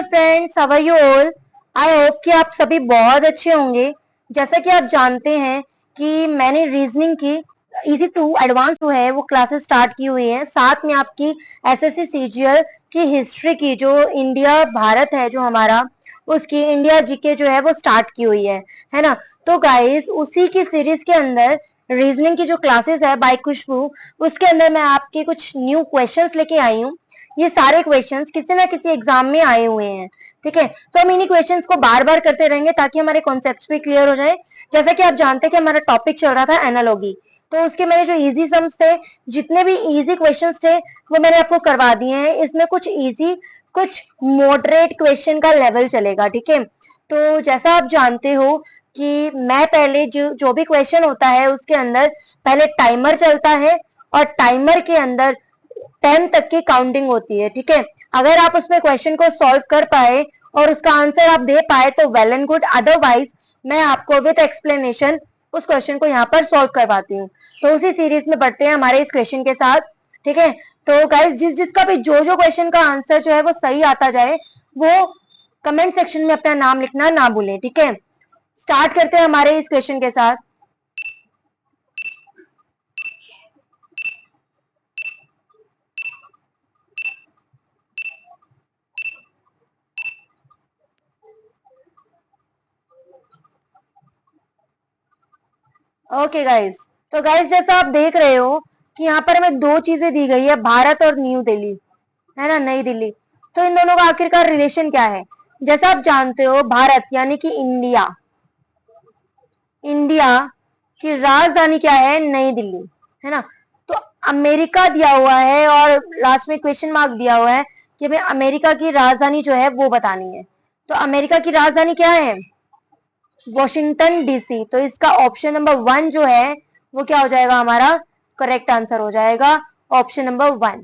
Friends, how are you all. I hope कि आप सभी बहुत अच्छे होंगे। जैसा कि आप जानते हैं कि मैंने रीजनिंग की इजी टू एडवांस जो है वो क्लासेस स्टार्ट की हुई हैं, साथ में आपकी एसएससी सीजीएल की हिस्ट्री की, जो इंडिया भारत है जो हमारा, उसकी इंडिया जीके जो है वो स्टार्ट की हुई है ना। तो गाइस, उसी की सीरीज के अंदर रीजनिंग की जो क्लासेस है बाय खुशबू, उसके अंदर मैं आपके कुछ न्यू क्वेश्चंस लेके आई हूँ। ये सारे क्वेश्चंस किसी ना किसी एग्जाम में आए हुए हैं, ठीक है। तो हम इन्हीं क्वेश्चंस को बार बार करते रहेंगे ताकि हमारे कॉन्सेप्ट्स भी क्लियर हो जाए। जैसा कि आप जानते हैं कि हमारा टॉपिक चल रहा था एनालॉगी, तो उसके मेरे जो इजी सम्स थे, जितने भी इजी क्वेश्चंस थे वो मैंने आपको करवा दिए हैं। इसमें कुछ इजी, कुछ मॉडरेट क्वेश्चन का लेवल चलेगा, ठीक है। तो जैसा आप जानते हो कि मैं पहले जो भी क्वेश्चन होता है उसके अंदर पहले टाइमर चलता है, और टाइमर के अंदर 10 तक की काउंटिंग होती है, ठीक है। अगर आप उसमें क्वेश्चन को सॉल्व कर पाए और उसका आंसर आप दे पाए तो वेल एंड गुड, अदरवाइज मैं आपको विद एक्सप्लेनेशन उस क्वेश्चन को यहाँ पर सॉल्व करवाती हूँ। तो उसी सीरीज में बढ़ते हैं हमारे इस क्वेश्चन के साथ, ठीक है। तो गाइस, जिसका भी जो क्वेश्चन का आंसर जो है वो सही आता जाए, वो कमेंट सेक्शन में अपना नाम लिखना ना भूलें, ठीक है। स्टार्ट करते हैं हमारे इस क्वेश्चन के साथ। ओके गाइस, तो गाइस जैसा आप देख रहे हो कि यहाँ पर हमें दो चीजें दी गई है, भारत और न्यू दिल्ली, है ना, नई दिल्ली। तो इन दोनों का आखिरकार रिलेशन क्या है। जैसा आप जानते हो, भारत यानी कि इंडिया, इंडिया की राजधानी क्या है, नई दिल्ली, है ना। तो अमेरिका दिया हुआ है और लास्ट में क्वेश्चन मार्क दिया हुआ है कि हमें अमेरिका की राजधानी जो है वो बतानी है। तो अमेरिका की राजधानी क्या है, वॉशिंगटन डीसी। तो इसका ऑप्शन नंबर 1 जो है वो क्या हो जाएगा, हमारा करेक्ट आंसर हो जाएगा, ऑप्शन नंबर 1।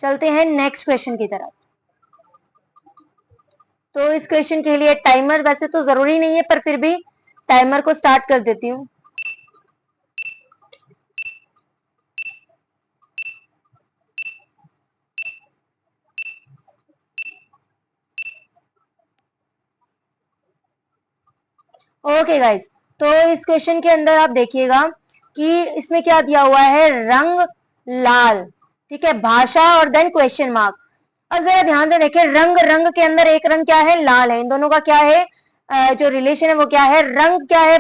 चलते हैं नेक्स्ट क्वेश्चन की तरफ। तो इस क्वेश्चन के लिए टाइमर वैसे तो जरूरी नहीं है, पर फिर भी टाइमर को स्टार्ट कर देती हूँ। ओके गाइस, तो इस क्वेश्चन के अंदर आप देखिएगा कि इसमें क्या दिया हुआ है, रंग लाल, ठीक है, भाषा और देन क्वेश्चन मार्क। अब जरा ध्यान से देखिए, रंग, रंग के अंदर एक रंग क्या है, लाल है। इन दोनों का क्या है, जो रिलेशन है वो क्या है, रंग क्या है,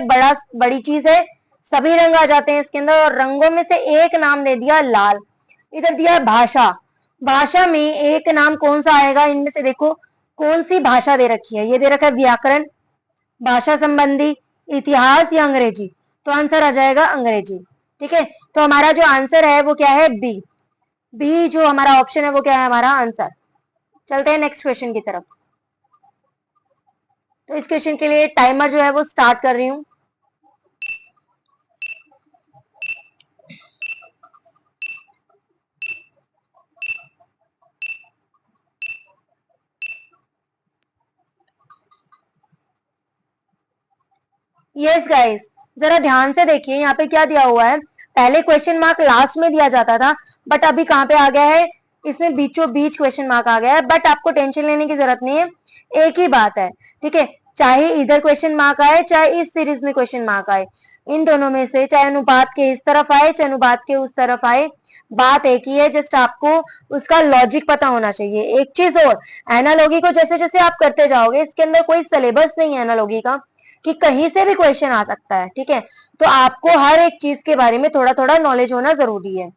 बड़ी चीज है, सभी रंग आ जाते हैं इसके अंदर, और रंगों में से एक नाम दे दिया लाल। इधर दिया भाषा, भाषा में एक नाम कौन सा आएगा, इनमें से देखो कौन सी भाषा दे रखी है। ये दे रखा है व्याकरण, भाषा संबंधी, इतिहास या अंग्रेजी। तो आंसर आ जाएगा अंग्रेजी, ठीक है। तो हमारा जो आंसर है वो क्या है, बी। बी जो हमारा ऑप्शन है वो क्या है, हमारा आंसर। चलते हैं नेक्स्ट क्वेश्चन की तरफ। तो इस क्वेश्चन के लिए टाइमर जो है वो स्टार्ट कर रही हूँ। यस गाइस, जरा ध्यान से देखिए, यहाँ पे क्या दिया हुआ है। पहले क्वेश्चन मार्क लास्ट में दिया जाता था, बट अभी कहाँ पे आ गया है, इसमें बीचों बीच क्वेश्चन मार्क आ गया है। बट आपको टेंशन लेने की जरूरत नहीं है, एक ही बात है, ठीक है। चाहे इधर क्वेश्चन मार्क आए, चाहे इस सीरीज में क्वेश्चन मार्क आए, इन दोनों में से चाहे अनुपात के इस तरफ आए चाहे अनुपात के उस तरफ आए, बात एक ही है, जस्ट आपको उसका लॉजिक पता होना चाहिए। एक चीज और, एनालॉगी को जैसे जैसे आप करते जाओगे, इसके अंदर कोई सिलेबस नहीं है एनालॉगी का कि कहीं से भी क्वेश्चन आ सकता है, ठीक है। तो आपको हर एक चीज के बारे में थोड़ा थोड़ा नॉलेज होना जरूरी है।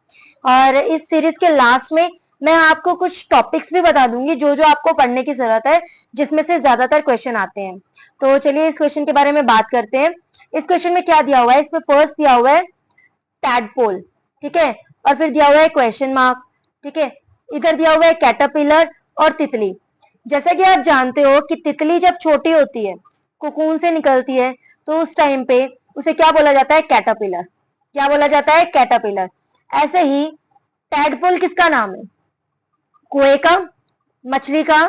और इस सीरीज के लास्ट में मैं आपको कुछ टॉपिक्स भी बता दूंगी जो जो आपको पढ़ने की जरूरत है, जिसमें से ज्यादातर क्वेश्चन आते हैं। तो चलिए इस क्वेश्चन के बारे में बात करते हैं। इस क्वेश्चन में क्या दिया हुआ है, इसमें फर्स्ट दिया हुआ है टैडपोल, ठीक है, और फिर दिया हुआ है क्वेश्चन मार्क, ठीक है। इधर दिया हुआ है कैटरपिलर और तितली। जैसा कि आप जानते हो कि तितली जब छोटी होती है, कोकून से निकलती है, तो उस टाइम पे उसे क्या बोला जाता है, कैटरपिलर। क्या बोला जाता है, कैटरपिलर। ऐसे ही टैडपोल किसका नाम है, कुएं का, मछली का,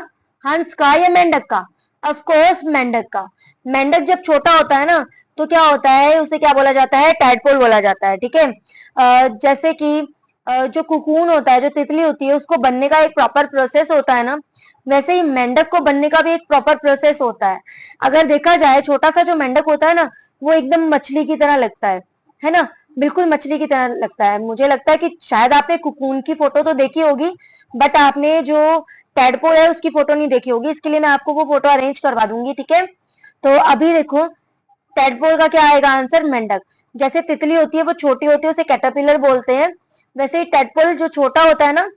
हंस का या मेंढक का। ऑफ कोर्स मेंढक का। मेंढक जब छोटा होता है ना, तो क्या होता है, उसे क्या बोला जाता है, टैडपोल बोला जाता है, ठीक है। जैसे कि जो कुकून होता है, जो तितली होती है, उसको बनने का एक प्रॉपर प्रोसेस होता है ना, वैसे ही मेंढक को बनने का भी एक प्रॉपर प्रोसेस होता है। अगर देखा जाए, छोटा सा जो मेंढक होता है ना, वो एकदम मछली की तरह लगता है ना, बिल्कुल मछली की तरह लगता है। मुझे लगता है कि शायद आपने कुकून की फोटो तो देखी होगी, बट आपने जो टैडपोल है उसकी फोटो नहीं देखी होगी। इसके लिए मैं आपको वो फोटो अरेंज करवा दूंगी, ठीक है। तो अभी देखो, टैडपोल का क्या आएगा आंसर, मेंढक। जैसे तितली होती है वो छोटी होती है, उसे कैटरपिलर बोलते हैं, वैसे ही टैडपोल जो छोटा होता है ना,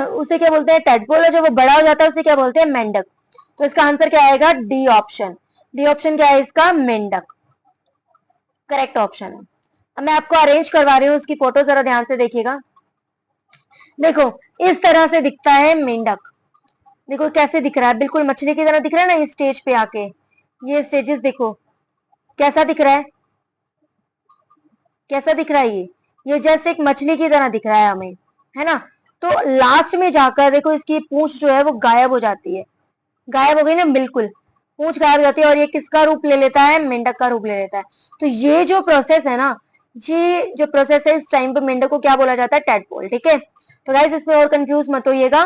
उसे क्या बोलते हैं, टैडपोल। और जब वो बड़ा हो जाता है उसे क्या बोलते हैं, मेंढक। तो इसका आंसर क्या आएगा, डी ऑप्शन। डी ऑप्शन क्या है इसका, मेंढक, करेक्ट ऑप्शन है। अब मैं आपको अरेंज करवा रही हूँ उसकी फोटो, जरा ध्यान से देखिएगा। देखो, इस तरह से दिखता है मेंढक। देखो कैसे दिख रहा है, बिल्कुल मछली की तरह दिख रहा है ना, इस स्टेज पे आके। ये स्टेजेस देखो कैसा दिख रहा है, कैसा दिख रहा है ये जस्ट एक मछली की तरह दिख रहा है हमें, है ना। तो लास्ट में जाकर देखो इसकी पूंछ जो है वो गायब हो जाती है, गायब हो गई ना, बिल्कुल पूंछ गायब हो जाती है, और ये किसका रूप ले लेता है, मेंढक का रूप ले लेता है। तो ये जो प्रोसेस है ना, ये जो प्रोसेस है, इस टाइम पे मेंढक को क्या बोला जाता है, टैडपोल, ठीक है। तो गाइस इसमें और कंफ्यूज मत होइएगा।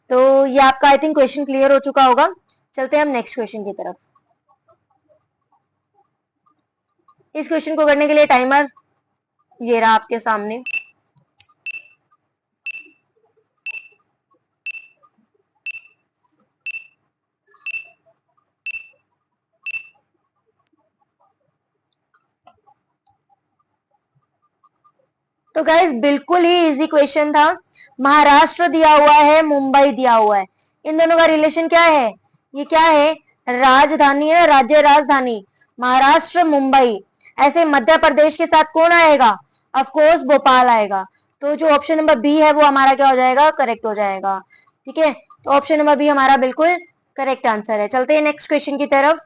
तो ये आपका आई थिंक क्वेश्चन क्लियर हो चुका होगा। चलते हैं हम नेक्स्ट क्वेश्चन की तरफ। इस क्वेश्चन को करने के लिए टाइमर ये रहा आपके सामने। तो गाइस बिल्कुल ही इजी क्वेश्चन था। महाराष्ट्र दिया हुआ है, मुंबई दिया हुआ है, इन दोनों का रिलेशन क्या है, ये क्या है, राजधानी है, राज्य राजधानी, महाराष्ट्र मुंबई। ऐसे मध्य प्रदेश के साथ कौन आएगा, ऑफ कोर्स भोपाल आएगा। तो जो ऑप्शन नंबर बी है वो हमारा क्या हो जाएगा, करेक्ट हो जाएगा, ठीक है। तो ऑप्शन नंबर बी हमारा बिल्कुल करेक्ट आंसर है। चलते हैं नेक्स्ट क्वेश्चन की तरफ।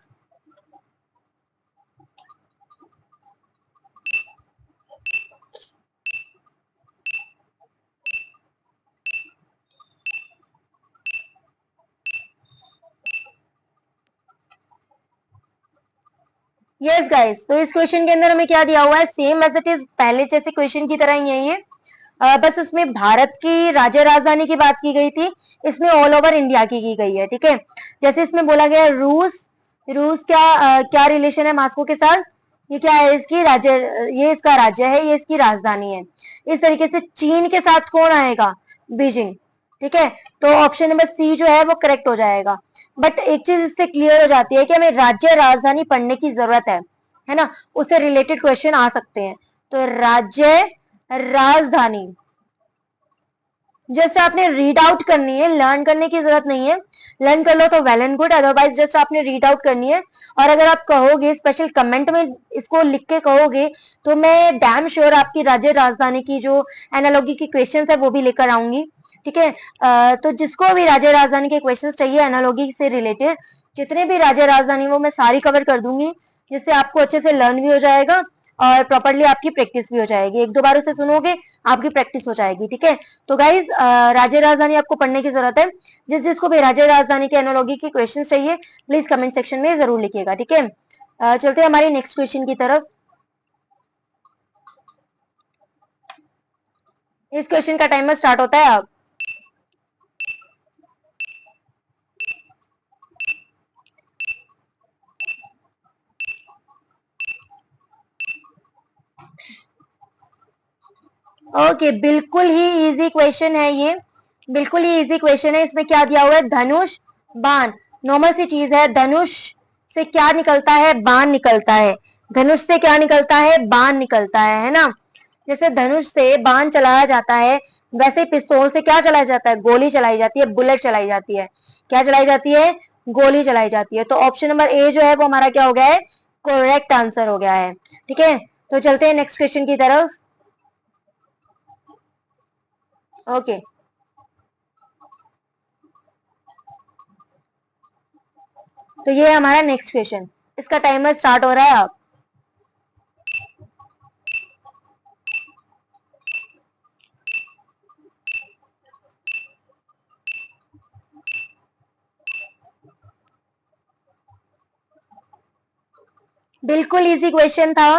यस गाइस, तो इस क्वेश्चन के अंदर हमें क्या दिया हुआ है, सेम एज इट इज पहले जैसे क्वेश्चन की तरह ही है ये। बस उसमें भारत की राज्य राजधानी की बात की गई थी, इसमें ऑल ओवर इंडिया की गई है, ठीक है। जैसे इसमें बोला गया है रूस, रूस क्या क्या रिलेशन है मास्को के साथ, ये क्या है, इसकी राज्य, ये इसका राज्य है, ये इसकी राजधानी है। इस तरीके से चीन के साथ कौन आएगा, बीजिंग, ठीक है। तो ऑप्शन नंबर सी जो है वो करेक्ट हो जाएगा। बट एक चीज इससे क्लियर हो जाती है कि हमें राज्य राजधानी पढ़ने की जरूरत है ना, उससे रिलेटेड क्वेश्चन आ सकते हैं। तो राज्य राजधानी जस्ट आपने रीड आउट करनी है, लर्न करने की जरूरत नहीं है। लर्न कर लो तो well and good, otherwise just आपने रीड आउट करनी है। और अगर आप कहोगे, स्पेशल कमेंट में इसको लिख के कहोगे, तो मैं डैम श्योर आपकी राज्य राजधानी की जो एनालॉजी की क्वेश्चंस है वो भी लेकर आऊंगी, ठीक है। तो जिसको भी राज्य राजधानी के क्वेश्चंस चाहिए एनालॉजी से रिलेटेड, जितने भी राज्य राजधानी वो मैं सारी कवर कर दूंगी, जिससे आपको अच्छे से लर्न भी हो जाएगा और प्रॉपरली आपकी प्रैक्टिस भी हो जाएगी। एक दो बार उसे सुनोगे आपकी प्रैक्टिस हो जाएगी, ठीक है। तो गाइज राज्य राजधानी आपको पढ़ने की जरूरत है। जिसको भी राज्य राजधानी के एनालॉजी की क्वेश्चन चाहिए प्लीज कमेंट सेक्शन में जरूर लिखिएगा, ठीक है। चलते हैं हमारी नेक्स्ट क्वेश्चन की तरफ। इस क्वेश्चन का टाइमर स्टार्ट होता है अब। ओके, बिल्कुल ही इजी क्वेश्चन है ये, बिल्कुल ही इजी क्वेश्चन है। इसमें क्या दिया हुआ है, धनुष बाण, नॉर्मल सी चीज है। धनुष से क्या निकलता है, बाण निकलता है। धनुष से क्या निकलता है, बाण निकलता है ना। जैसे धनुष से बाण चलाया जाता है, वैसे पिस्तौल से क्या चलाया जाता है, गोली चलाई जाती है, बुलेट चलाई जाती है। क्या चलाई जाती है, गोली चलाई जाती है। तो ऑप्शन नंबर ए जो है वो हमारा क्या हो गया है, करेक्ट आंसर हो गया है, ठीक है। तो चलते हैं नेक्स्ट क्वेश्चन की तरफ। ओके, तो ये है हमारा नेक्स्ट क्वेश्चन। इसका टाइमर स्टार्ट हो रहा है अब। बिल्कुल इजी क्वेश्चन था।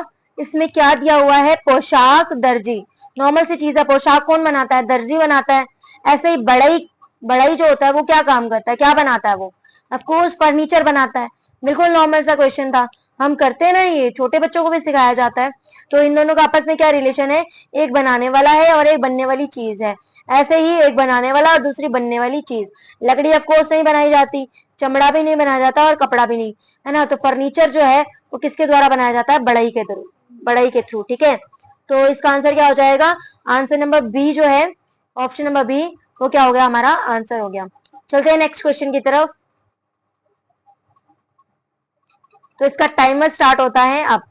इसमें क्या दिया हुआ है, पोशाक दर्जी। नॉर्मल सी चीज है, पोशाक कौन बनाता है, दर्जी बनाता है। ऐसे ही बढ़ई, बढ़ई जो होता है वो क्या काम करता है, क्या बनाता है वो, ऑफ कोर्स फर्नीचर बनाता है। बिल्कुल नॉर्मल सा क्वेश्चन था, हम करते हैं ना, ये छोटे बच्चों को भी सिखाया जाता है। तो इन दोनों का आपस में क्या रिलेशन है, एक बनाने वाला है और एक बनने वाली चीज है। ऐसे ही एक बनाने वाला और दूसरी बनने वाली चीज। लकड़ी ऑफ कोर्स नहीं बनाई जाती, चमड़ा भी नहीं बनाया जाता और कपड़ा भी नहीं, है ना। तो फर्नीचर जो है वो किसके द्वारा बनाया जाता है, बढ़ई के थ्रू, बढ़ई के थ्रू, ठीक है। तो इसका आंसर क्या हो जाएगा, आंसर नंबर बी जो है, ऑप्शन नंबर बी, वो क्या हो गया, हमारा आंसर हो गया। चलते हैं नेक्स्ट क्वेश्चन की तरफ। तो इसका टाइमर स्टार्ट होता है अब।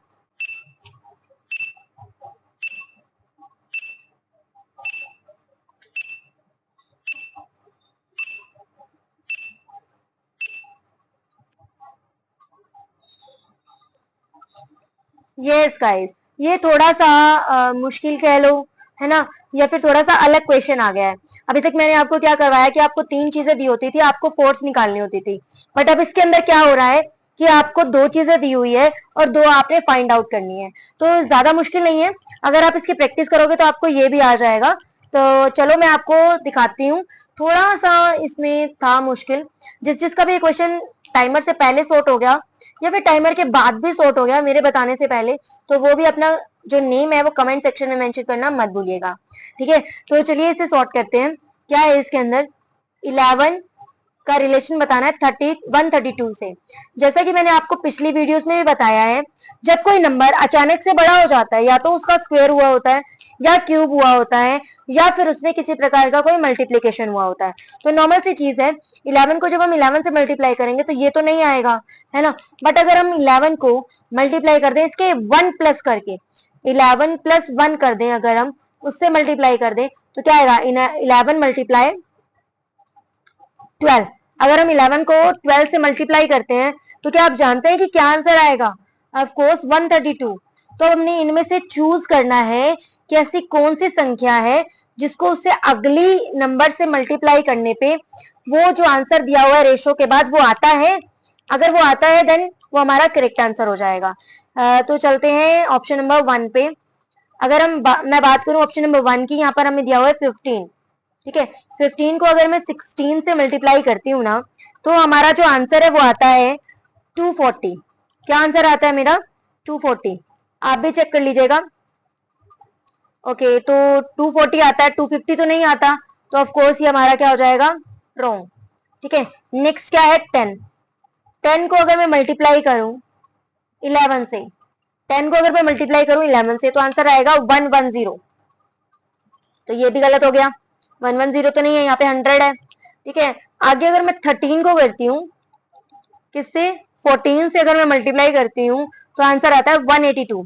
यस गाइस, ये थोड़ा सा मुश्किल कह लो, है ना, या फिर थोड़ा सा अलग क्वेश्चन आ गया है। अभी तक मैंने आपको क्या करवाया कि आपको 3 चीजें दी होती थी, आपको फोर्थ निकालनी होती थी। बट अब इसके अंदर क्या हो रहा है कि आपको 2 चीजें दी हुई है और 2 आपने फाइंड आउट करनी है। तो ज्यादा मुश्किल नहीं है, अगर आप इसकी प्रैक्टिस करोगे तो आपको ये भी आ जाएगा। तो चलो मैं आपको दिखाती हूँ। थोड़ा सा इसमें था मुश्किल, जिसका भी क्वेश्चन टाइमर से पहले सॉर्ट हो गया या फिर टाइमर के बाद भी सॉर्ट हो गया मेरे बताने से पहले, तो वो भी अपना जो नेम है वो कमेंट सेक्शन में मेंशन करना मत भूलिएगा, ठीक है। तो चलिए इसे सॉर्ट करते हैं। क्या है इसके अंदर, 11 का रिलेशन बताना है 132 से। जैसा कि मैंने आपको पिछली वीडियोस में भी बताया है, जब कोई नंबर अचानक से बड़ा हो जाता है, या तो उसका स्क्वायर हुआ होता है, या क्यूब हुआ होता है, या फिर उसमें किसी प्रकार का कोई मल्टीप्लीकेशन हुआ होता है। तो नॉर्मल सी चीज है, 11 को जब हम 11 से मल्टीप्लाई करेंगे तो ये तो नहीं आएगा, है ना। बट अगर हम 11 को मल्टीप्लाई कर दें इसके 1 प्लस करके, 11 प्लस 1 कर दें, अगर हम उससे मल्टीप्लाई कर दें तो क्या आएगा, 11 मल्टीप्लाई 12। अगर हम 11 को 12 से मल्टीप्लाई करते हैं तो क्या आप जानते हैं कि क्या आंसर आएगा, ऑफ कोर्स 132। तो हमने इनमें से चूज करना है कि ऐसी कौन सी संख्या है जिसको उससे अगली नंबर से मल्टीप्लाई करने पे वो जो आंसर दिया हुआ है रेशो के बाद वो आता है। अगर वो आता है देन वो हमारा करेक्ट आंसर हो जाएगा। तो चलते हैं ऑप्शन नंबर 1 पे। अगर मैं बात करूं ऑप्शन नंबर 1 की, यहाँ पर हमें दिया हुआ है 15, ठीक है। 15 को अगर मैं 16 से मल्टीप्लाई करती हूँ ना, तो हमारा जो आंसर है वो आता है 240। क्या आंसर आता है मेरा, 240। आप भी चेक कर लीजिएगा। ओके, तो 240 आता है, 250 तो नहीं आता, तो ऑफ कोर्स ये हमारा क्या हो जाएगा, रॉन्ग, ठीक है। नेक्स्ट क्या है, 10। 10 को अगर मैं मल्टीप्लाई करूं 11 से, 10 को अगर मैं मल्टीप्लाई करूं 11 से, तो आंसर आएगा 110। तो ये भी गलत हो गया, 110 तो नहीं है, यहाँ पे 100 है, ठीक है। आगे अगर मैं 13 को करती हूँ, किससे, 14 से अगर मैं मल्टीप्लाई करती हूँ तो आंसर आता है 182,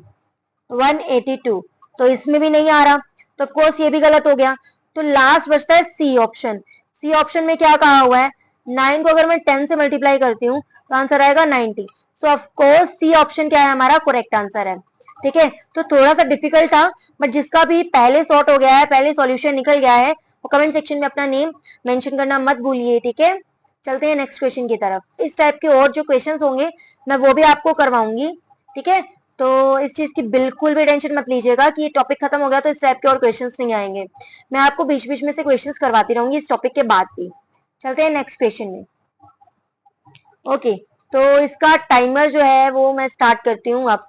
182। तो इसमें भी नहीं आ रहा, तो ऑफकोर्स ये भी गलत हो गया। तो लास्ट बचता है सी ऑप्शन। सी ऑप्शन में क्या कहा हुआ है, 9 को अगर मैं 10 से मल्टीप्लाई करती हूँ तो आंसर आएगा 90। सो ऑफकोर्स सी ऑप्शन क्या है, हमारा करेक्ट आंसर है, ठीक है। तो थोड़ा सा डिफिकल्ट था, बट जिसका भी पहले सॉर्ट हो गया है, पहले सॉल्यूशन निकल गया है, वो कमेंट सेक्शन में अपना नेम मेंशन करना मत भूलिए, ठीक है। चलते हैं नेक्स्ट क्वेश्चन की तरफ। इस टाइप के और जो क्वेश्चंस होंगे मैं वो भी आपको करवाऊंगी, ठीक है। तो इस चीज की बिल्कुल भी टेंशन मत लीजिएगा कि ये टॉपिक खत्म हो गया तो इस टाइप के और क्वेश्चंस नहीं आएंगे। मैं आपको बीच बीच में से क्वेश्चंस करवाती रहूंगी इस टॉपिक के बाद भी। चलते हैं नेक्स्ट क्वेश्चन में। ओके, तो इसका टाइमर जो है वो मैं स्टार्ट करती हूँ अब।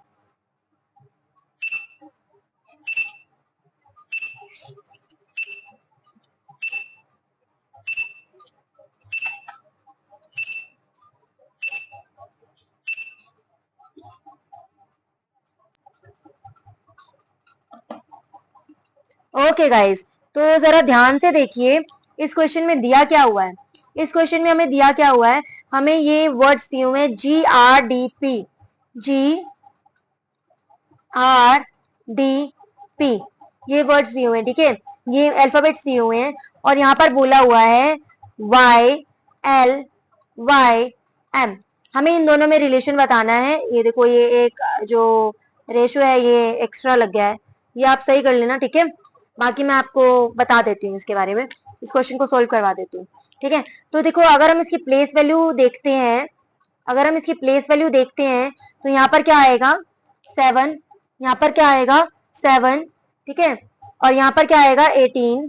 ओके गाइस, तो जरा ध्यान से देखिए इस क्वेश्चन में दिया क्या हुआ है। इस क्वेश्चन में हमें दिया क्या हुआ है, हमें ये वर्ड्स दिए हुए हैं GRDP, GRDP, ये वर्ड्स दिए हुए हैं, ठीक है। ये अल्फाबेट्स दिए हुए हैं और यहाँ पर बोला हुआ है YLYM। हमें इन दोनों में रिलेशन बताना है। ये देखो, ये एक जो रेशो है ये एक्स्ट्रा लग गया है, ये आप सही कर लेना, ठीक है। बाकी मैं आपको बता देती हूँ इसके बारे में, इस क्वेश्चन को सोल्व करवा देती हूँ, ठीक है। तो देखो, अगर हम इसकी प्लेस वैल्यू देखते हैं, अगर हम इसकी प्लेस वैल्यू देखते हैं तो यहाँ पर क्या आएगा, 7, यहाँ पर क्या आएगा 7, ठीक है, और यहाँ पर क्या आएगा 18,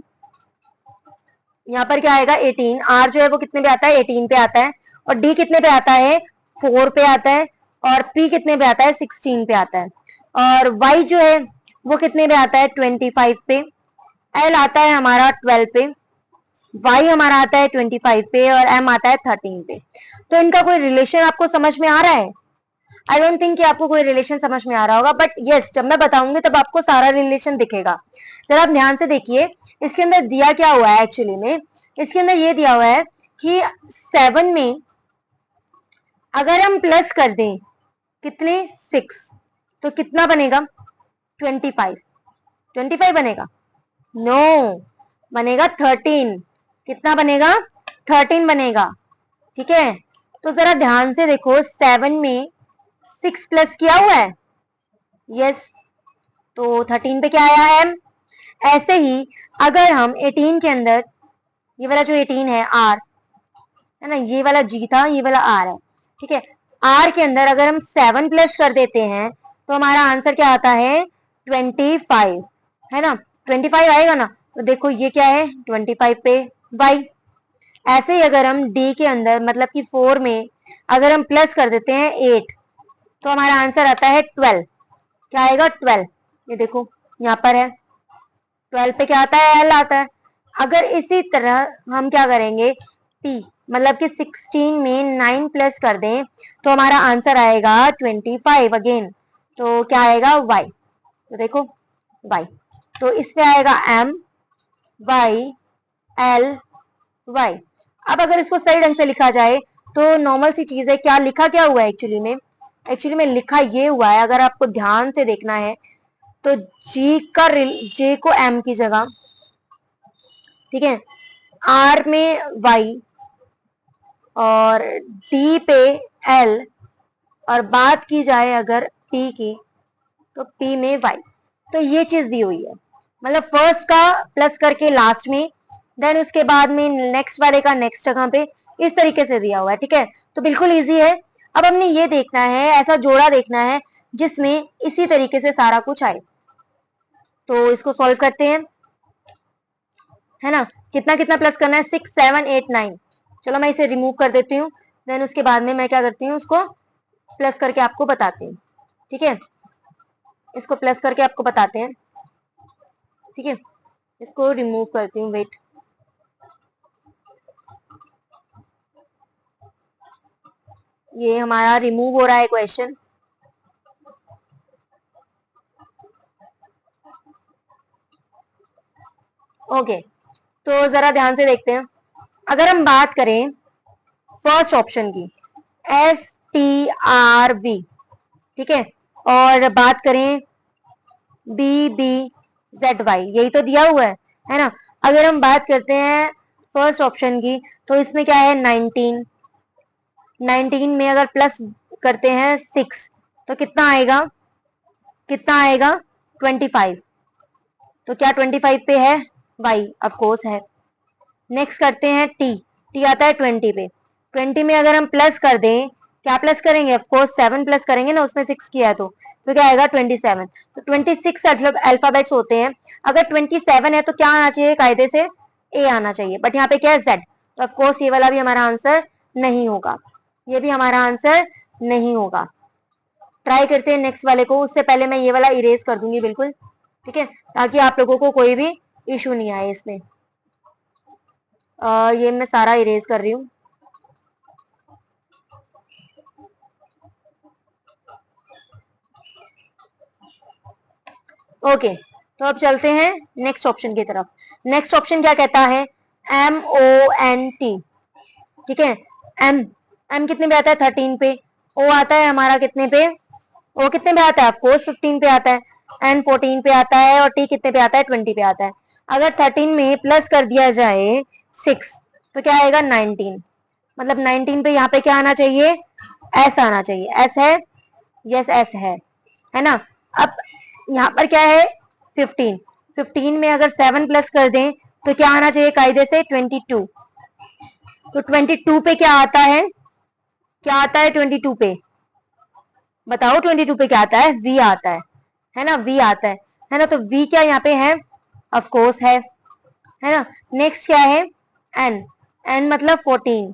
यहाँ पर क्या आएगा 18। आर जो है वो कितने पे आता है 18 पे आता है, और डी कितने पे आता है 4 पे आता है, और पी कितने पे आता है 16 पे आता है, और वाई जो है वो कितने पे आता है 25 पे, एल आता है हमारा 12 पे, वाई हमारा आता है 25 पे, और एम आता है 13 पे। तो इनका कोई रिलेशन आपको समझ में आ रहा है? आई डोंट थिंक कि आपको कोई रिलेशन समझ में आ रहा होगा, बट यस जब मैं बताऊंगी तब आपको सारा रिलेशन दिखेगा। जरा आप ध्यान से देखिए, इसके अंदर दिया क्या हुआ है एक्चुअली में, इसके अंदर ये दिया हुआ है कि 7 में अगर हम प्लस कर दें कितने 6, तो कितना बनेगा 25, 25 बनेगा, नो बनेगा 13, कितना बनेगा 13 बनेगा, ठीक है। तो जरा ध्यान से देखो 7 में 6 प्लस किया हुआ है, यस, तो 13 पे क्या आया एम। ऐसे ही अगर हम 18 के अंदर, ये वाला जो 18 है आर है ना, ये वाला जी था, ये वाला आर है, ठीक है, आर के अंदर अगर हम 7 प्लस कर देते हैं तो हमारा आंसर क्या आता है 25, है ना, 25 आएगा ना। तो देखो ये क्या है 25 पे वाई। ऐसे ही अगर हम डी के अंदर मतलब कि 4 में अगर हम प्लस कर देते हैं 8, तो हमारा आंसर आता है 12, क्या आएगा 12, ये देखो यहाँ पर है 12 पे क्या आता है एल आता है। अगर इसी तरह हम क्या करेंगे पी मतलब कि 16 में 9 प्लस कर दें तो हमारा आंसर आएगा 25 अगेन, तो क्या आएगा वाई, तो देखो वाई, तो इसमें आएगा एम वाई एल वाई। अब अगर इसको सही ढंग से लिखा जाए तो नॉर्मल सी चीज है, क्या लिखा क्या हुआ है एक्चुअली में लिखा ये हुआ है, अगर आपको ध्यान से देखना है तो जे को एम की जगह, ठीक है, आर में वाई और डी पे एल, और बात की जाए अगर पी की तो पी में वाई। तो ये चीज दी हुई है, मतलब फर्स्ट का प्लस करके लास्ट में, देन उसके बाद में नेक्स्ट वाले का नेक्स्ट जगह पे, इस तरीके से दिया हुआ है, ठीक है। तो बिल्कुल इजी है। अब हमने ये देखना है, ऐसा जोड़ा देखना है जिसमें इसी तरीके से सारा कुछ आए। तो इसको सॉल्व करते हैं, है ना, कितना कितना प्लस करना है 6 7 8 9। चलो मैं इसे रिमूव कर देती हूँ, देन उसके बाद में मैं क्या करती हूँ उसको प्लस करके आपको बताती हूँ, ठीक है, इसको प्लस करके आपको बताते हैं, ठीक है, इसको रिमूव करती हूँ, वेट, ये हमारा रिमूव हो रहा है क्वेश्चन। ओके, तो जरा ध्यान से देखते हैं। अगर हम बात करें फर्स्ट ऑप्शन की STRV, ठीक है, और बात करें BBZY, यही तो दिया हुआ है ना। अगर हम बात करते हैं फर्स्ट ऑप्शन की तो इसमें क्या है 19, 19 में अगर प्लस करते हैं 6 तो कितना आएगा, कितना आएगा 25, तो क्या 25 पे है वाई, ऑफ कोर्स है। नेक्स्ट करते हैं टी, टी आता है 20 पे, 20 में अगर हम प्लस कर दें, क्या प्लस करेंगे, ऑफ कोर्स 7 प्लस करेंगे ना, उसमें 6 किया तो क्या आएगा 27। तो 26 अल्फाबेट्स होते हैं, अगर 27 है तो क्या आना चाहिए कायदे से ए आना चाहिए, बट यहाँ पे क्या है जेड, तो ऑफ कोर्स ये वाला भी हमारा आंसर नहीं होगा, ये भी हमारा आंसर नहीं होगा। ट्राई करते हैं नेक्स्ट वाले को, उससे पहले मैं ये वाला इरेज कर दूंगी बिल्कुल, ठीक है, ताकि आप लोगों को कोई भी इशू नहीं आए इसमें। ये मैं सारा इरेज कर रही हूँ। ओके, तो अब चलते हैं नेक्स्ट ऑप्शन की तरफ। नेक्स्ट ऑप्शन क्या कहता है MONT, ठीक है, एम, एम कितने पे आता है 13 पे, ओ आता है हमारा कितने पे, ओ कितने पे आता है ऑफकोर्स 15 पे आता है, एन 14 पे आता है, और टी कितने पे आता है 20 पे आता है। अगर 13 में प्लस कर दिया जाए 6 तो क्या आएगा 19, मतलब 19 पे यहाँ पे क्या आना चाहिए एस आना चाहिए, एस है, यस एस है ना। अब यहाँ पर क्या है 15, 15 में अगर 7 प्लस कर दें तो क्या आना चाहिए कायदे से 22, तो 22 पे क्या आता है, क्या आता है 22 पे, बताओ 22 पे क्या आता है वी आता है है ना, v आता है ना, तो v क्या यहाँ पे है, ऑफ कोर्स है ना। नेक्स्ट क्या है, n, n मतलब 14,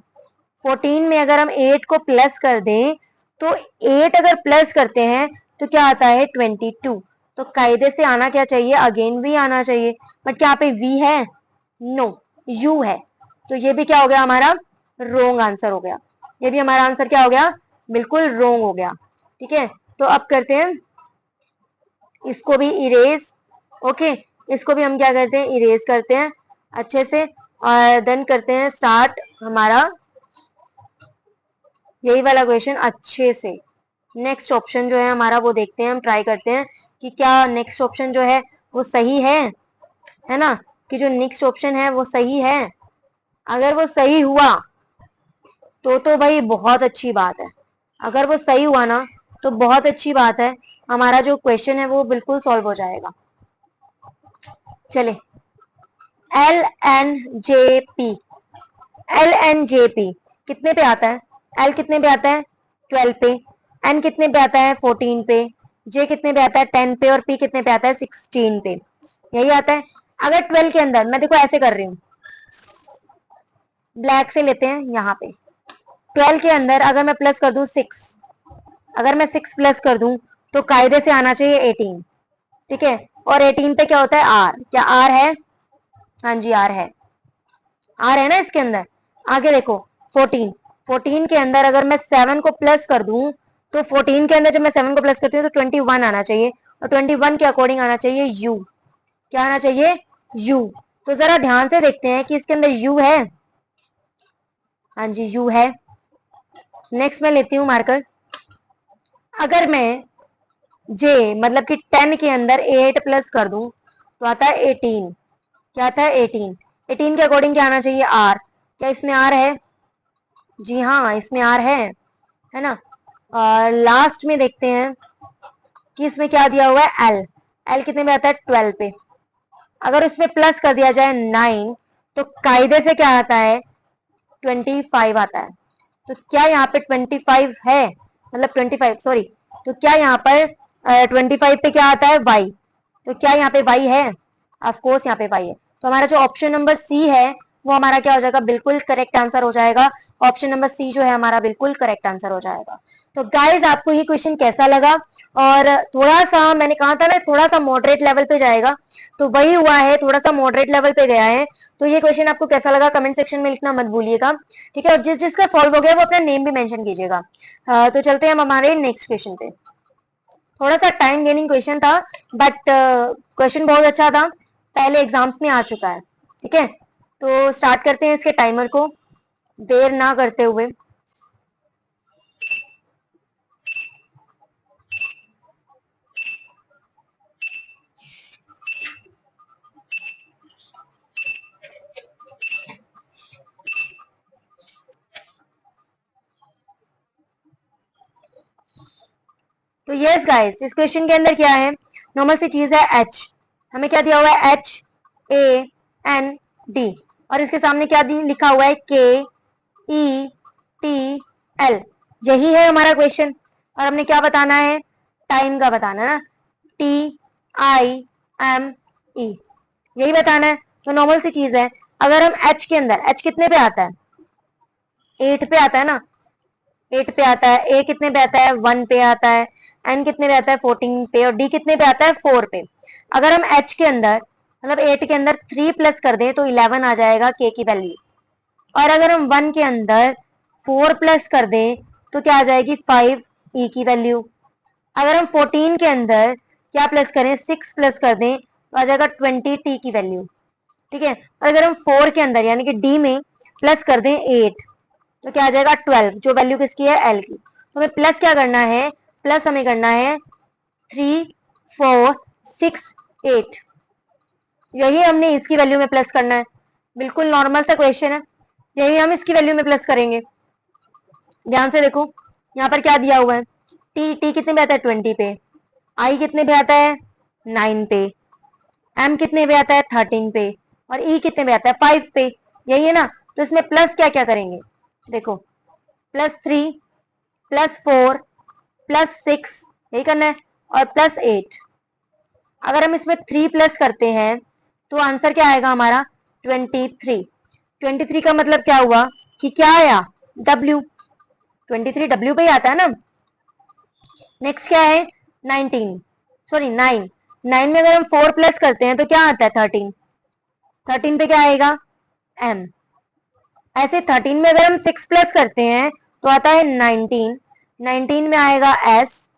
14 में अगर हम 8 को प्लस कर दें तो 8 अगर प्लस करते हैं तो क्या आता है 22, तो कायदे से आना क्या चाहिए, अगेन v आना चाहिए, बट क्या यहाँ पे v है, नो, u है, तो ये भी क्या हो गया हमारा रोंग आंसर हो गया, ये भी हमारा आंसर क्या हो गया, बिल्कुल रोंग हो गया। ठीक है, तो अब करते हैं इसको भी इरेज, ओके, इसको भी हम क्या करते हैं, इरेज करते हैं अच्छे से, और देन करते हैं स्टार्ट हमारा यही वाला क्वेश्चन अच्छे से। नेक्स्ट ऑप्शन जो है हमारा वो देखते हैं, हम ट्राई करते हैं कि क्या नेक्स्ट ऑप्शन जो है वो सही है ना, कि जो नेक्स्ट ऑप्शन है वो सही है। अगर वो सही हुआ तो भाई बहुत अच्छी बात है, अगर वो सही हुआ ना तो बहुत अच्छी बात है, हमारा जो क्वेश्चन है वो बिल्कुल सॉल्व हो जाएगा। चले, L N J P, L N J P कितने पे आता है, एल कितने पे आता है 12 पे, एन कितने पे आता है 14 पे, जे कितने पे आता है 10 पे, और पी कितने पे आता है 16 पे, यही आता है। अगर 12 के अंदर मैं देखो ऐसे कर रही हूँ, ब्लैक से लेते हैं यहाँ पे, 12 के अंदर अगर मैं प्लस कर दूं 6, अगर मैं 6 प्लस कर दूं तो कायदे से आना चाहिए 18, ठीक है, और 18 पे क्या होता है आर, क्या आर है, हाँ जी आर है, आर है ना इसके अंदर। आगे देखो 14, 14 के अंदर अगर मैं 7 को प्लस कर दूं तो 14 के अंदर जब मैं 7 को प्लस करती हूँ तो 21 आना चाहिए, और 21 के अकॉर्डिंग आना चाहिए यू, क्या आना चाहिए यू। तो जरा ध्यान से देखते हैं कि इसके अंदर यू है, हाँ जी यू है। नेक्स्ट मैं लेती हूँ मार्कर, अगर मैं जे मतलब कि 10 के अंदर 8 प्लस कर दूं तो आता है 18, क्या आता है 18, 18 के अकॉर्डिंग क्या आना चाहिए आर, क्या इसमें आर है, जी हाँ इसमें आर है ना। और लास्ट में देखते हैं कि इसमें क्या दिया हुआ है एल, एल कितने में आता है 12 पे, अगर उसमें प्लस कर दिया जाए 9 तो कायदे से क्या आता है 25 आता है, तो क्या यहाँ पे 25 है, मतलब 25 सॉरी, तो क्या यहाँ पर 25 पे क्या आता है वाई, तो क्या यहाँ पे वाई है, ऑफ कोर्स यहाँ पे वाई है, तो हमारा जो ऑप्शन नंबर सी है वो हमारा क्या हो जाएगा, बिल्कुल करेक्ट आंसर हो जाएगा, ऑप्शन नंबर सी जो है हमारा बिल्कुल करेक्ट आंसर हो जाएगा। तो गाइज आपको ये क्वेश्चन कैसा लगा, और थोड़ा सा मैंने कहा था ना थोड़ा सा मॉडरेट लेवल पे जाएगा, तो वही हुआ है, थोड़ा सा मॉडरेट लेवल पे गया है। तो ये क्वेश्चन आपको कैसा लगा कमेंट सेक्शन में लिखना मत भूलिएगा, ठीक है, और जिस जिसका सॉल्व हो गया वो अपना नेम भी मेंशन कीजिएगा। तो चलते हैं हम हमारे नेक्स्ट क्वेश्चन पे, थोड़ा सा टाइम गेनिंग क्वेश्चन था बट क्वेश्चन बहुत अच्छा था, पहले एग्जाम्स में आ चुका है, ठीक है। तो स्टार्ट करते हैं इसके टाइमर को देर ना करते हुए। तो यस गाइस, इस क्वेश्चन के अंदर क्या है, नॉर्मल सी चीज है एच, हमें क्या दिया हुआ है एच ए एन डी, और इसके सामने क्या लिखा हुआ है के ई टी एल, यही है हमारा क्वेश्चन, और हमने क्या बताना है, टाइम का बताना है ना, टी आई एम ई, यही बताना है। तो नॉर्मल सी चीज है, अगर हम एच के अंदर, एच कितने पे आता है 8 पे आता है ना, 8 पे आता है, ए कितने पे आता है 1 पे आता है, एन कितने पे आता है 14 पे, और डी कितने पे आता है 4 पे। अगर हम एच के अंदर मतलब 8 के अंदर 3 प्लस कर दें तो 11 आ जाएगा के की वैल्यू, और अगर हम 1 के अंदर 4 प्लस कर दें तो क्या आ जाएगी 5 ई की वैल्यू। अगर हम 14 के अंदर क्या प्लस करें 6 प्लस कर दें तो आ जाएगा 20 टी की वैल्यू, ठीक है। और अगर हम 4 के अंदर यानी कि डी में प्लस कर दें 8 तो क्या आ जाएगा 12, जो वैल्यू किसकी है एल की। तो हमें प्लस क्या करना है, प्लस हमें करना है 3 4 6 8, यही हमने इसकी वैल्यू में प्लस करना है, बिल्कुल नॉर्मल सा क्वेश्चन है, यही हम इसकी वैल्यू में प्लस करेंगे। ध्यान से देखो यहाँ पर क्या दिया हुआ है, टी टी कितने पे आता है 20 पे, आई कितने पे आता है 9 पे, एम कितने पे आता है 13 पे, और ई कितने पे आता है 5 पे, यही है ना। तो इसमें प्लस क्या क्या करेंगे, देखो +3 +4 +6 यही करना है, और +8, अगर हम इसमें 3 प्लस करते हैं तो आंसर क्या आएगा हमारा 23। 23 का मतलब क्या हुआ कि क्या आया W, 23 W पे ही आता है ना। नेक्स्ट क्या है 19, सॉरी 9, 9 में अगर हम 4 प्लस करते हैं तो क्या आता है 13, 13 पे क्या आएगा M। ऐसे 13 में अगर हम 6 प्लस करते हैं तो आता है 19, 19 में आएगा S,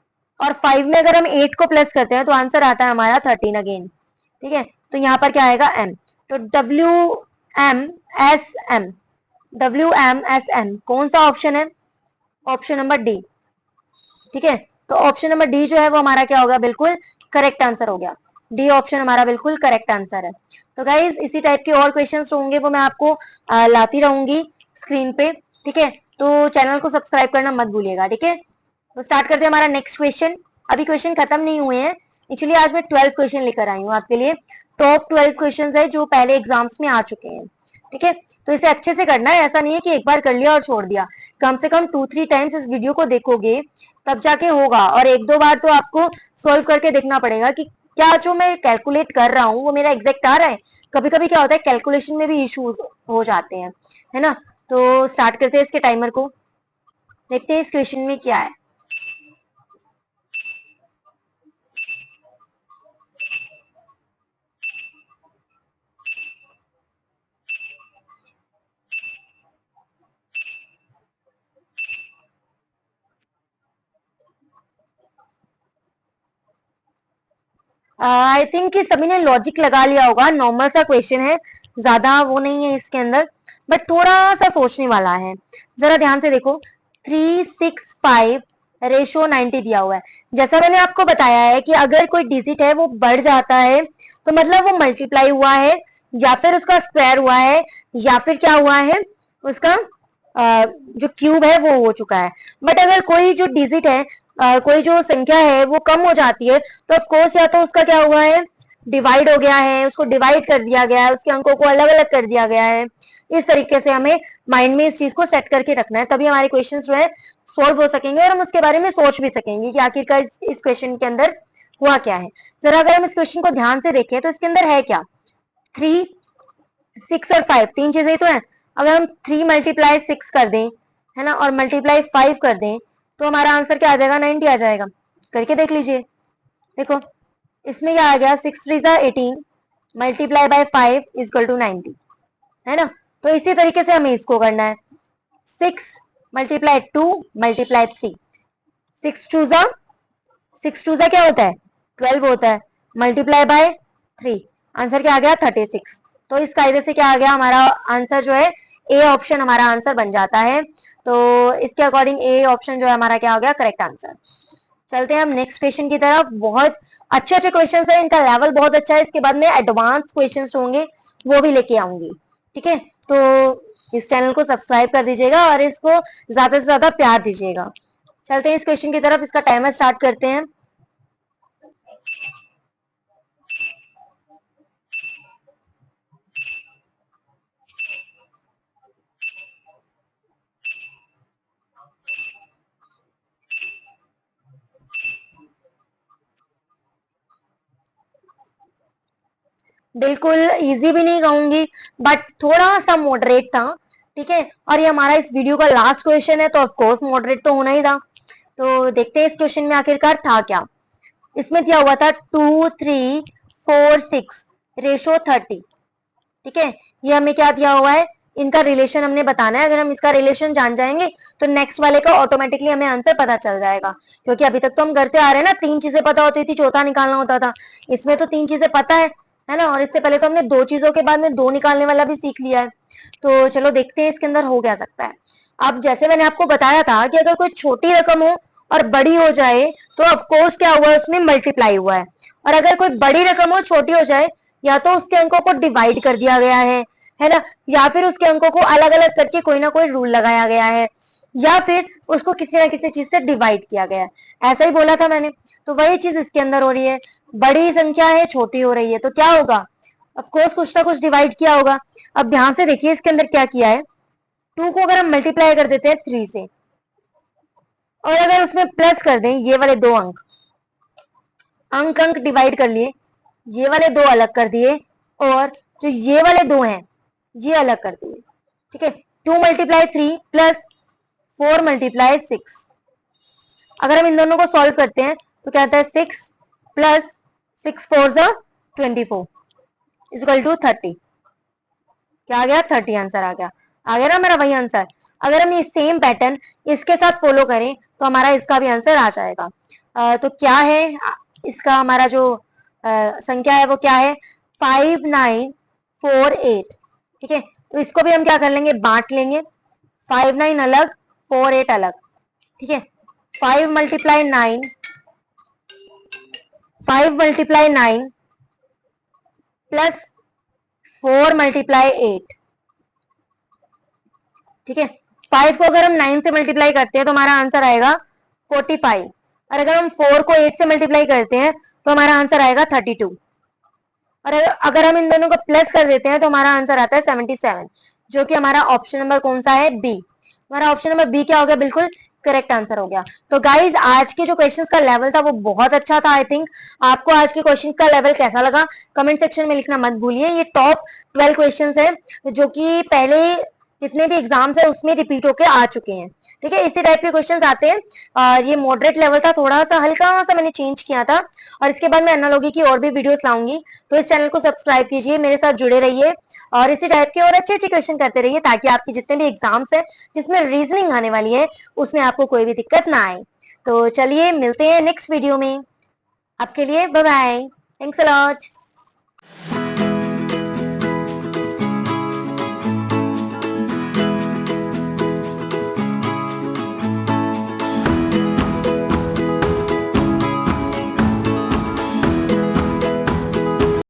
और 5 में अगर हम 8 को प्लस करते हैं तो आंसर आता है हमारा 13 अगेन। ठीक है, तो यहाँ पर क्या आएगा M। तो WMSM, WMSM कौन सा ऑप्शन है, ऑप्शन नंबर डी। ठीक है, तो ऑप्शन नंबर डी जो है वो हमारा क्या होगा, बिल्कुल करेक्ट आंसर हो गया। डी ऑप्शन हमारा बिल्कुल करेक्ट आंसर है। तो गाइज इसी टाइप के और क्वेश्चंस होंगे वो मैं आपको लाती रहूंगी स्क्रीन पे। ठीक है, तो चैनल को सब्सक्राइब करना मत भूलिएगा। ठीक है, तो स्टार्ट करते हैं हमारा नेक्स्ट क्वेश्चन। अभी क्वेश्चन खत्म नहीं हुए हैं, एक्चुअली आज मैं 12 क्वेश्चन लेकर आई हूँ आपके लिए। टॉप 12 क्वेश्चन है जो पहले एग्जाम्स में आ चुके हैं। ठीक है, तो इसे अच्छे से करना है, ऐसा नहीं है कि एक बार कर लिया और छोड़ दिया। कम से कम 2-3 टाइम्स इस वीडियो को देखोगे तब जाके होगा, और 1-2 बार तो आपको सॉल्व करके देखना पड़ेगा कि क्या जो मैं कैलकुलेट कर रहा हूँ वो मेरा एग्जैक्ट आ रहा है। कभी कभी क्या होता है कैलकुलेशन में भी इश्यूज हो जाते हैं, है ना। तो स्टार्ट करते हैं इसके टाइमर को, देखते हैं इस क्वेश्चन में क्या है। आई थिंक कि सभी ने लॉजिक लगा लिया होगा, नॉर्मल सा क्वेश्चन है, ज्यादा वो नहीं है इसके अंदर, बट थोड़ा सा सोचने वाला है। जरा ध्यान से देखो, 365/90 दिया हुआ है। जैसा मैंने आपको बताया है कि अगर कोई डिजिट है वो बढ़ जाता है तो मतलब वो मल्टीप्लाई हुआ है, या फिर उसका स्क्वायर हुआ है, या फिर क्या हुआ है उसका जो क्यूब है वो हो चुका है। बट अगर कोई जो डिजिट है, कोई जो संख्या है वो कम हो जाती है तो ऑफकोर्स या तो उसका क्या हुआ है डिवाइड हो गया है, उसको डिवाइड कर दिया गया है, उसके अंकों को अलग अलग कर दिया गया है। इस तरीके से हमें माइंड में इस चीज को सेट करके रखना है, तभी हमारे क्वेश्चन जो है सोल्व हो सकेंगे और हम उसके बारे में सोच भी सकेंगे कि आखिरकार इस क्वेश्चन के अंदर हुआ क्या है। जरा अगर हम इस क्वेश्चन को ध्यान से देखें तो इसके अंदर है क्या, 3, 6 और 5 तीन चीजें ही तो है। अगर हम 3 मल्टीप्लाई 6 कर दें, है ना, और मल्टीप्लाई 5 कर दें तो हमारा आंसर क्या आ जाएगा 90 आ जाएगा। करके देख लीजिए, देखो इसमें क्या आ गया 6 3 18 मल्टीप्लाई बाय 5 इक्वल टू 90, है ना। तो इसी तरीके से हमें इसको करना है, 6 मल्टीप्लाई 2 मल्टीप्लाई 3, 6 2 जा 6 2 जा क्या होता है 12 होता है, मल्टीप्लाई बाय 3, आंसर क्या आ गया 36। तो इस कायदे से क्या आ गया हमारा आंसर जो है ए ऑप्शन हमारा आंसर बन जाता है। तो इसके अकॉर्डिंग ए ऑप्शन जो है हमारा क्या हो गया करेक्ट आंसर। चलते हैं हम नेक्स्ट क्वेश्चन की तरफ। बहुत अच्छे अच्छे क्वेश्चन है, इनका लेवल बहुत अच्छा है। इसके बाद में एडवांस क्वेश्चन होंगे वो भी लेके आऊंगी। ठीक है, तो इस चैनल को सब्सक्राइब कर दीजिएगा और इसको ज्यादा से ज्यादा प्यार दीजिएगा। चलते हैं इस क्वेश्चन की तरफ, इसका टाइमर स्टार्ट करते हैं। बिल्कुल इजी भी नहीं कहूंगी, बट थोड़ा सा मॉडरेट था। ठीक है, और ये हमारा इस वीडियो का लास्ट क्वेश्चन है तो ऑफकोर्स मॉडरेट तो होना ही था। तो देखते हैं इस क्वेश्चन में आखिरकार था क्या। इसमें दिया हुआ था 2 3 4 6 रेशो 30। ठीक है, ये हमें क्या दिया हुआ है, इनका रिलेशन हमने बताना है। अगर हम इसका रिलेशन जान जाएंगे तो नेक्स्ट वाले का ऑटोमेटिकली हमें आंसर पता चल जाएगा, क्योंकि अभी तक तो हम करते आ रहे हैं ना, 3 चीजें पता होती थी चौथा निकालना होता था। इसमें तो 3 चीजें पता है ना, और इससे पहले तो हमने 2 चीजों के बाद में 2 निकालने वाला भी सीख लिया है। तो चलो देखते हैं इसके अंदर हो क्या सकता है। अब जैसे मैंने आपको बताया था कि अगर कोई छोटी रकम हो और बड़ी हो जाए तो ऑफकोर्स क्या हुआ है उसमें मल्टीप्लाई हुआ है, और अगर कोई बड़ी रकम हो छोटी हो जाए या तो उसके अंकों को डिवाइड कर दिया गया है ना, या फिर उसके अंकों को अलग अलग करके कोई ना कोई रूल लगाया गया है, या फिर उसको किसी ना किसी चीज से डिवाइड किया गया है। ऐसा ही बोला था मैंने, तो वही चीज इसके अंदर हो रही है। बड़ी संख्या है छोटी हो रही है तो क्या होगा, ऑफकोर्स कुछ ना कुछ डिवाइड किया होगा। अब ध्यान से देखिए इसके अंदर क्या किया है, 2 को अगर हम मल्टीप्लाई कर देते हैं 3 से, और अगर उसमें प्लस कर दें ये वाले 2 अंक, अंक अंक डिवाइड कर लिए, ये वाले दो अलग कर दिए और जो ये वाले दो हैं ये अलग कर दिए, ठीक है। 2 मल्टीप्लाई 3 प्लस 4 मल्टीप्लाई 6, अगर हम इन दोनों को सॉल्व करते हैं तो क्या आता है 6 प्लस 6 4 24 इज इक्वल टू 30। क्या आ गया 30 आंसर आ गया ना मेरा वही आंसर। अगर हम ये सेम पैटर्न इसके साथ फॉलो करें तो हमारा इसका भी आंसर आ जाएगा। तो क्या है इसका हमारा जो संख्या है वो क्या है 5948, ठीक है। तो इसको भी हम क्या कर लेंगे बांट लेंगे, 59 अलग 48 अलग, ठीक है। 5 मल्टीप्लाई 9 प्लस 4 मल्टीप्लाई 8, ठीक है। 5 को अगर हम 9 से मल्टीप्लाई करते हैं तो हमारा आंसर आएगा 45, और अगर हम 4 को 8 से मल्टीप्लाई करते हैं तो हमारा आंसर आएगा 32, और अगर हम इन दोनों को प्लस कर देते हैं तो हमारा आंसर आता है 77, जो कि हमारा ऑप्शन नंबर कौन सा है बी। हमारा ऑप्शन नंबर बी क्या हो गया, बिल्कुल करेक्ट आंसर हो गया। तो गाइज आज के जो क्वेश्चंस का लेवल था वो बहुत अच्छा था। आई थिंक आपको आज के क्वेश्चंस का लेवल कैसा लगा कमेंट सेक्शन में लिखना मत भूलिए। ये टॉप 12 क्वेश्चंस है जो कि पहले जितने भी एग्जाम्स है उसमें रिपीट होके आ चुके हैं, ठीक है। इसी टाइप के क्वेश्चंस आते हैं। ये मॉडरेट लेवल था, थोड़ा सा हल्का सा मैंने चेंज किया था, और इसके बाद मैं एनालॉजी की और भी वीडियोस लाऊंगी। तो इस चैनल को सब्सक्राइब कीजिए, मेरे साथ जुड़े रहिए और इसी टाइप के और अच्छे अच्छे क्वेश्चन करते रहिए, ताकि आपके जितने भी एग्जाम्स है जिसमें रीजनिंग आने वाली है उसमें आपको कोई भी दिक्कत ना आए। तो चलिए मिलते हैं नेक्स्ट वीडियो में, आपके लिए bye bye, thanks a lot.